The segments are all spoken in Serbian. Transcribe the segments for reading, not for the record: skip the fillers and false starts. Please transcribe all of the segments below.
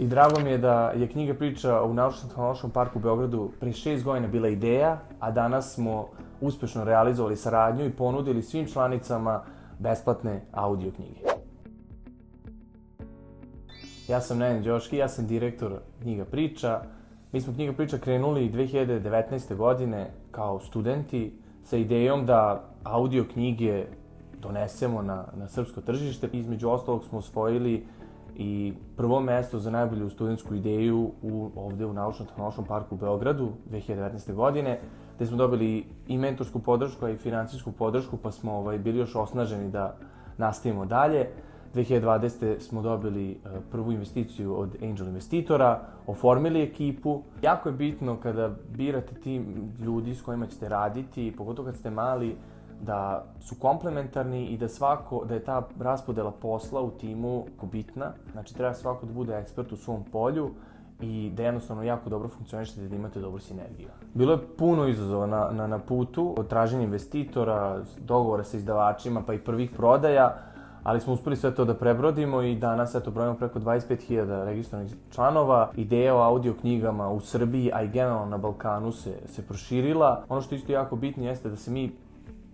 I drago mi je da je knjiga priča u Naučno-tehnološkom parku u Beogradu pre 6 godina bila ideja, a danas smo uspešno realizovali saradnju i ponudili svim članicama besplatne audio knjige. Ja sam Nenad Đoški, ja sam direktor Knjiga priča. Mi smo Knjiga priča krenuli 2019. godine kao studenti sa idejom da audio knjige donesemo na srpsko tržište. Između ostalog smo osvojili i prvo mesto za najbolju studentsku ideju ovde u Naučno-tehnološkom parku u Beogradu 2019. godine, gde smo dobili i mentorsku podršku, a i finansijsku podršku, pa smo bili još osnaženi da nastavimo dalje. 2020. smo dobili prvu investiciju od angel investitora, oformili ekipu. Jako je bitno kada birate tim ljudi s kojima ćete raditi, pogotovo kad ste mali, da su komplementarni i da je ta raspodela posla u timu bitna. Znači, treba svako da bude ekspert u svom polju i da jednostavno jako dobro funkcionišete, da imate dobru sinergiju. Bilo je puno izazova na putu, od traženja investitora, dogovora sa izdavačima, pa i prvih prodaja, ali smo uspeli sve to da prebrodimo i danas brojimo preko 25.000 registrovanih članova. Ideja o audio knjigama u Srbiji, a i generalno na Balkanu se proširila. Ono što isto jako bitno jeste da se mi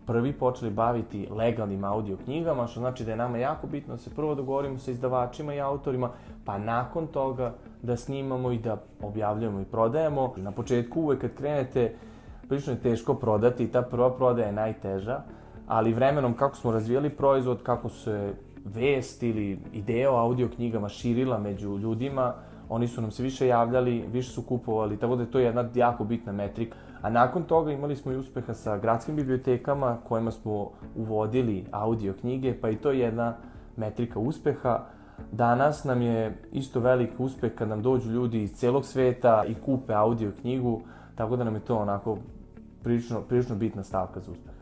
prvi počeli baviti legalnim audio knjigama, što znači da je nama jako bitno da se prvo dogovorimo sa izdavačima i autorima, pa nakon toga da snimamo i da objavljujemo i prodajemo. Na početku uvek kad krenete, prilično je teško prodati i ta prva prodaja je najteža, ali vremenom kako smo razvijali proizvod, kako se vest ili ideja o audio knjigama širila među ljudima, oni su nam se više javljali, više su kupovali, tako da je to jedna jako bitna metrika. A nakon toga imali smo i uspeha sa gradskim bibliotekama kojima smo uvodili audio knjige, pa i to je jedna metrika uspeha. Danas nam je isto velik uspeh kad nam dođu ljudi iz celog sveta i kupe audio knjigu, tako da nam je to onako prilično bitna stavka za uspeh.